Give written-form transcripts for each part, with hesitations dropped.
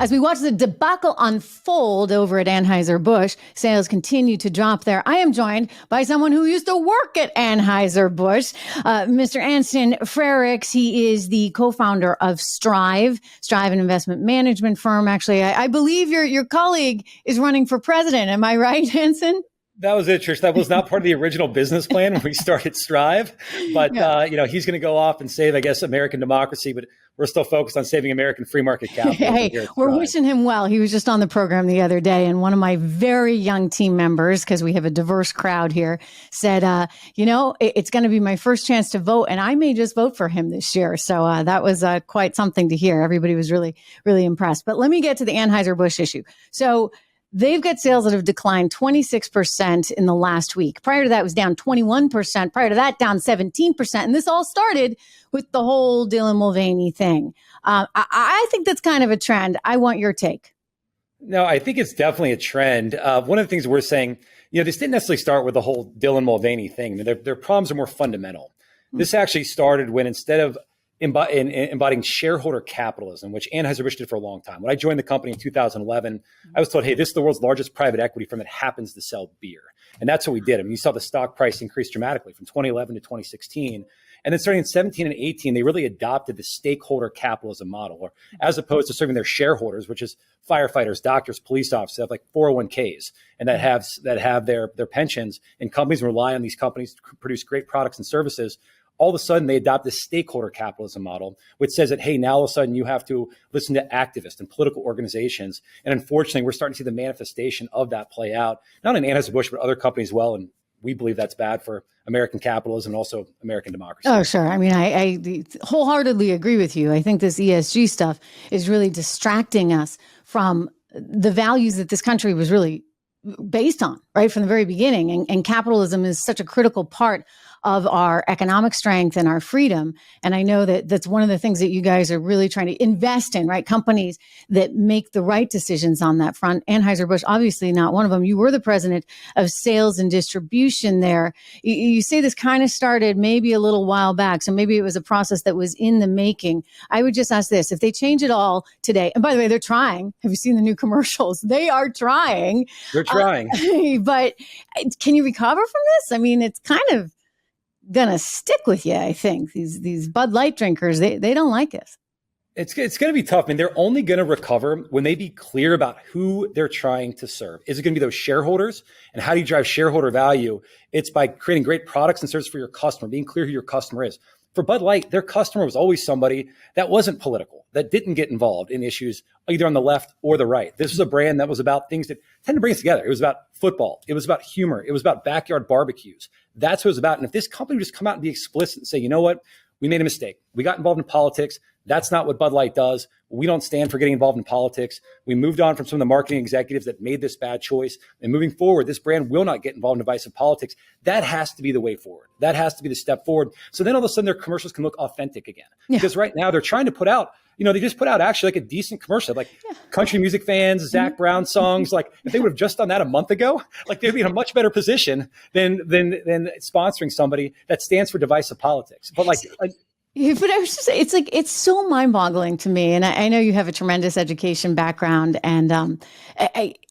As we watch the debacle unfold over at Anheuser-Busch, sales continue to drop there. I am joined by someone who used to work at Anheuser-Busch, Mr. Anson Frericks. He is the co-founder of Strive, an investment management firm. Actually, I believe your colleague is running for president. Am I right, Anson? That was it, Trish. That was not part of the original business plan when we started Strive. But, he's going to go off and save, I guess, American democracy. But we're still focused on saving American free market capital. Hey, we're wishing him well. He was just on the program the other day. And one of my very young team members, because we have a diverse crowd here, said, it's going to be my first chance to vote. And I may just vote for him this year. So that was quite something to hear. Everybody was really, really impressed. But let me get to the Anheuser-Busch issue. So they've got sales that have declined 26% in the last week. Prior to that, it was down 21%. Prior to that, down 17%. And this all started with the whole Dylan Mulvaney thing. I think that's kind of a trend. I want your take. No, I think it's definitely a trend. One of the things we're saying, this didn't necessarily start with the whole Dylan Mulvaney thing. I mean, their problems are more fundamental. This actually started when instead of embodying shareholder capitalism, which Anheuser-Busch did for a long time. When I joined the company in 2011, I was told, hey, this is the world's largest private equity firm that happens to sell beer. And that's what we did. I mean, you saw the stock price increase dramatically from 2011 to 2016. And then starting in 17 and 18, they really adopted the stakeholder capitalism model, or as opposed to serving their shareholders, which is firefighters, doctors, police officers, that have like 401ks and that have their pensions, and companies rely on these companies to produce great products and services. All of a sudden, they adopt this stakeholder capitalism model, which says that, hey, now all of a sudden you have to listen to activists and political organizations. And unfortunately, we're starting to see the manifestation of that play out, not in Anheuser-Busch, but other companies as well. And we believe that's bad for American capitalism and also American democracy. Oh, sure. I mean, I wholeheartedly agree with you. I think this ESG stuff is really distracting us from the values that this country was really based on, right, from the very beginning. And capitalism is such a critical part of our economic strength and our freedom. And I know that that's one of the things that you guys are really trying to invest in, right? Companies that make the right decisions on that front. Anheuser-Busch, obviously not one of them. You were the president of sales and distribution there. You say this kind of started maybe a little while back. So maybe it was a process that was in the making. I would just ask this, if they change it all today, and by the way, they're trying. Have you seen the new commercials? They are trying. They're trying. But can you recover from this? I mean, it's kind of gonna stick with you, I think. These Bud Light drinkers, they don't like us. It's going to be tough. I mean, they're only going to recover when they be clear about who they're trying to serve. Is it going to be those shareholders? And how do you drive shareholder value? It's by creating great products and services for your customer, being clear who your customer is. For Bud Light, their customer was always somebody that wasn't political, that didn't get involved in issues either on the left or the right. This was a brand that was about things that tend to bring us together. It was about football. It was about humor. It was about backyard barbecues. That's what it was about. And if this company would just come out and be explicit and say, you know what, we made a mistake. We got involved in politics. That's not what Bud Light does. We don't stand for getting involved in politics. We moved on from some of the marketing executives that made this bad choice. And moving forward, this brand will not get involved in divisive politics. That has to be the way forward. That has to be the step forward. So then all of a sudden their commercials can look authentic again. Yeah. Because right now they're trying to put out, they just put out actually like a decent commercial, like country music fans, Zach Brown songs. Like if they would have just done that a month ago, like they'd be in a much better position than sponsoring somebody that stands for divisive politics. But but I was just saying, it's so mind-boggling to me, and I know you have a tremendous education background, and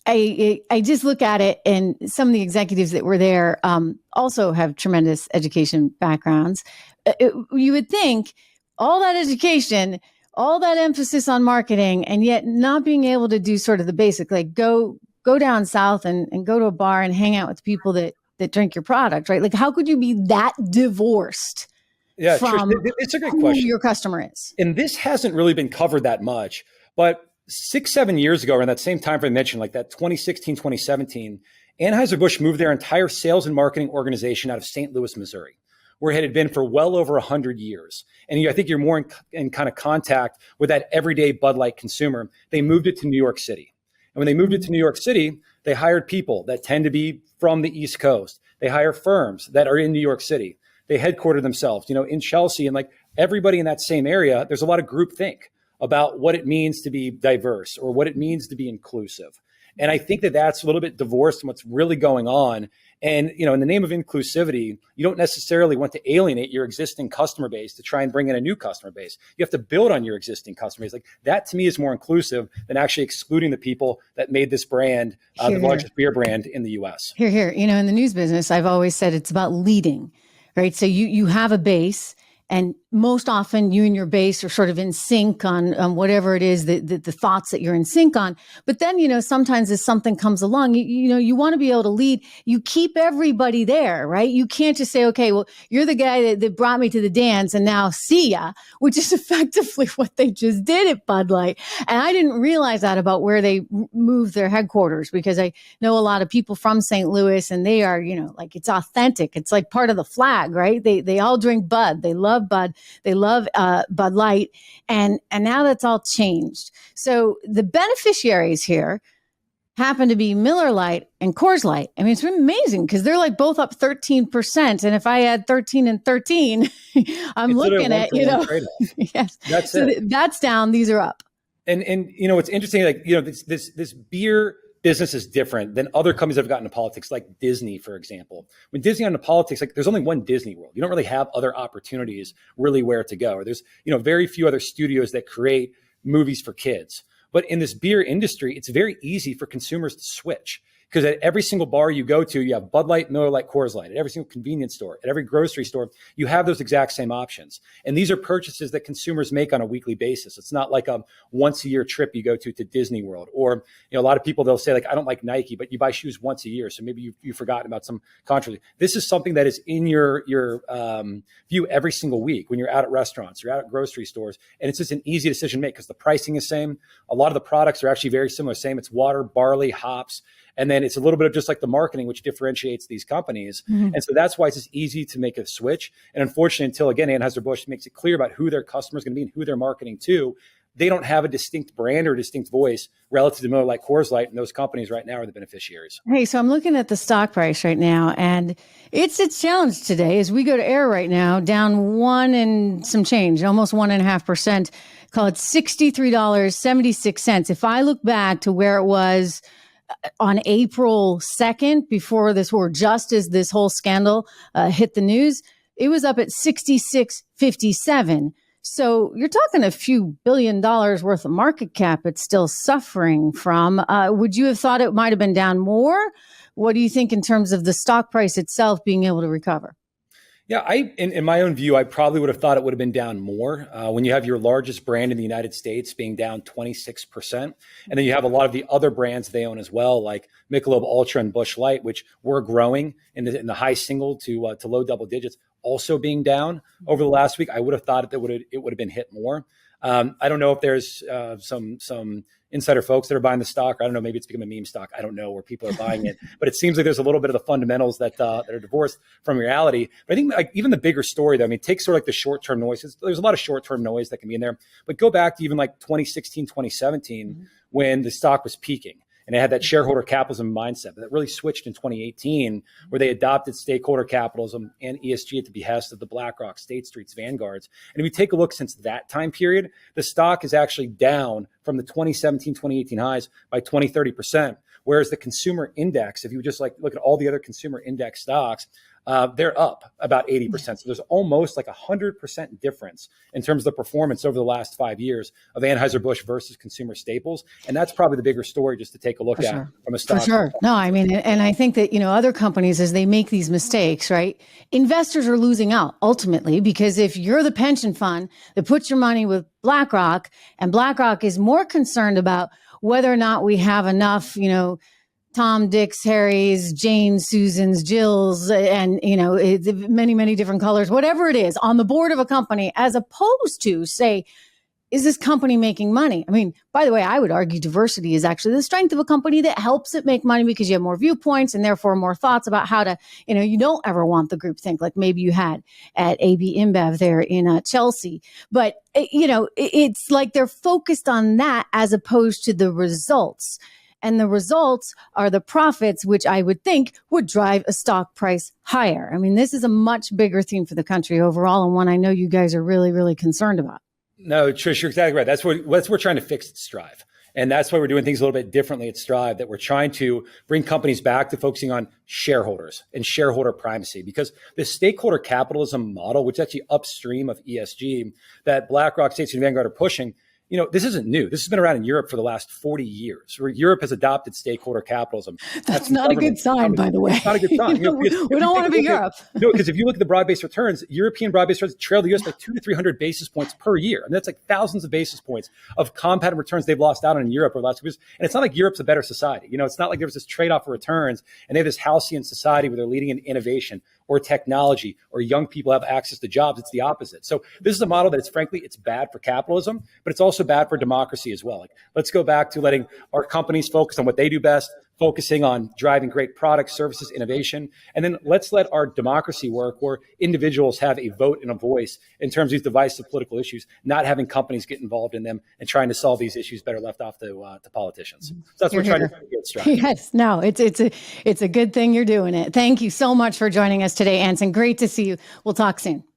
I just look at it, and some of the executives that were there also have tremendous education backgrounds. You would think all that education, all that emphasis on marketing, and yet not being able to do sort of the basic, like go down south and go to a bar and hang out with people that drink your product, right? Like, how could you be that divorced? Yeah, from Trish, it's a great question. Who your customer is. And this hasn't really been covered that much. But 6-7 years ago, around that same time frame I mentioned, like that 2016, 2017, Anheuser-Busch moved their entire sales and marketing organization out of St. Louis, Missouri, where it had been for well over 100 years. And I think you're more in kind of contact with that everyday Bud Light consumer. They moved it to New York City. And when they moved it to New York City, they hired people that tend to be from the East Coast. They hire firms that are in New York City. They headquarter themselves, in Chelsea, and like everybody in that same area, there's a lot of groupthink about what it means to be diverse or what it means to be inclusive. And I think that that's a little bit divorced from what's really going on. And, in the name of inclusivity, you don't necessarily want to alienate your existing customer base to try and bring in a new customer base. You have to build on your existing customer base. Like that to me is more inclusive than actually excluding the people that made this brand, the largest beer brand in the US. Here. In the news business, I've always said it's about leading, right? So you have a base, and most often you and your base are sort of in sync on whatever it is that the thoughts that you're in sync on. But then, sometimes as something comes along, you want to be able to lead. You keep everybody there, right? You can't just say, okay, well, you're the guy that brought me to the dance and now see ya, which is effectively what they just did at Bud Light. And I didn't realize that about where they moved their headquarters, because I know a lot of people from St. Louis, and they are, like it's authentic. It's like part of the flag, right? They all drink Bud. They love Bud. They love Bud Light. And now that's all changed. So the beneficiaries here happen to be Miller Lite and Coors Light. I mean, it's amazing because they're like both up 13%. And if I add 13 and 13, I'm looking at, yes, that's that's down. These are up. And what's interesting, like, this beer business is different than other companies that have gotten into politics, like Disney, for example. When Disney got into politics, like there's only one Disney World. You don't really have other opportunities really where to go. Or there's, very few other studios that create movies for kids. But in this beer industry, it's very easy for consumers to switch. Because at every single bar you go to, you have Bud Light, Miller Lite, Coors Light. At every single convenience store, at every grocery store, you have those exact same options. And these are purchases that consumers make on a weekly basis. It's not like a once a year trip you go to Disney World. Or, a lot of people, they'll say, like, I don't like Nike, but you buy shoes once a year. So maybe you've forgotten about some controversy. This is something that is in your view every single week when you're out at restaurants, you're out at grocery stores. And it's just an easy decision to make because the pricing is same. A lot of the products are actually very similar. Same. It's water, barley, hops. And then it's a little bit of just like the marketing, which differentiates these companies. Mm-hmm. And so that's why it's just easy to make a switch. And unfortunately, until again, Anheuser-Busch makes it clear about who their customer is going to be and who they're marketing to, they don't have a distinct brand or a distinct voice relative to Miller Lite, Coors Light, and those companies right now are the beneficiaries. Hey, so I'm looking at the stock price right now, and it's challenged today as we go to air right now, down one and some change, almost 1.5%. Call it $63.76. If I look back to where it was on April 2nd, before this, or just as this whole scandal hit the news, it was up at 66.57. So you're talking a few $1 billion worth of market cap it's still suffering from. Would you have thought it might have been down more? What do you think in terms of the stock price itself being able to recover? Yeah, in my own view, I probably would have thought it would have been down more when you have your largest brand in the United States being down 26%. And then you have a lot of the other brands they own as well, like Michelob Ultra and Busch Light, which were growing in the high single to low double digits, also being down over the last week. I would have thought it would have been hit more. I don't know if there's some insider folks that are buying the stock. I don't know. Maybe it's become a meme stock. I don't know where people are buying it, but it seems like there's a little bit of the fundamentals that are divorced from reality. But I think like even the bigger story, though, I mean, take sort of like the short-term noise. There's a lot of short-term noise that can be in there, but go back to even like 2016, 2017, when the stock was peaking. And they had that shareholder capitalism mindset, but that really switched in 2018, where they adopted stakeholder capitalism and ESG at the behest of the BlackRock, State Streets, Vanguards. And if we take a look since that time period, the stock is actually down from the 2017, 2018 highs by 20, 30%. Whereas the consumer index, if you just like look at all the other consumer index stocks, they're up about 80%. So there's almost like 100% difference in terms of the performance over the last 5 years of Anheuser-Busch versus consumer staples. And that's probably the bigger story just to take a look at from a stock. For sure. No, I mean, and I think that, other companies, as they make these mistakes, right, investors are losing out ultimately, because if you're the pension fund that puts your money with BlackRock, and BlackRock is more concerned about whether or not we have enough, Tom, Dick's, Harry's, Jane's, Susan's, Jill's, and, many, many different colors, whatever it is, on the board of a company, as opposed to say, is this company making money? I mean, by the way, I would argue diversity is actually the strength of a company that helps it make money, because you have more viewpoints and therefore more thoughts about how to, you don't ever want the group think like maybe you had at AB InBev there in Chelsea. But, it's like they're focused on that as opposed to the results. And the results are the profits, which I would think would drive a stock price higher. I mean, this is a much bigger theme for the country overall, and one I know you guys are really, really concerned about. No, Trish, you're exactly right. That's what we're trying to fix at Strive. And that's why we're doing things a little bit differently at Strive, that we're trying to bring companies back to focusing on shareholders and shareholder primacy, because the stakeholder capitalism model, which is actually upstream of ESG, that BlackRock, State Street, and Vanguard are pushing, this isn't new. This has been around in Europe for the last 40 years, where Europe has adopted stakeholder capitalism. That's not a good sign, by the way. It's not a good sign. We don't want to be Europe. No, because if you look at the broad-based returns, European broad-based returns trail the U.S. by 200 to 300 basis points per year. And that's like thousands of basis points of compounded returns they've lost out on in Europe over the last 2 years. And it's not like Europe's a better society. It's not like there's this trade-off of returns and they have this halcyon society where they're leading in innovation or technology or young people have access to jobs. It's the opposite. So this is a model that it's bad for capitalism, but it's also bad for democracy as well. Like, let's go back to letting our companies focus on what they do best, focusing on driving great products, services, innovation. And then let's let our democracy work where individuals have a vote and a voice in terms of these divisive political issues, not having companies get involved in them and trying to solve these issues better left off to politicians. So that's what we're trying to do at Strive. Yes, no, it's a good thing you're doing it. Thank you so much for joining us today, Anson. Great to see you. We'll talk soon.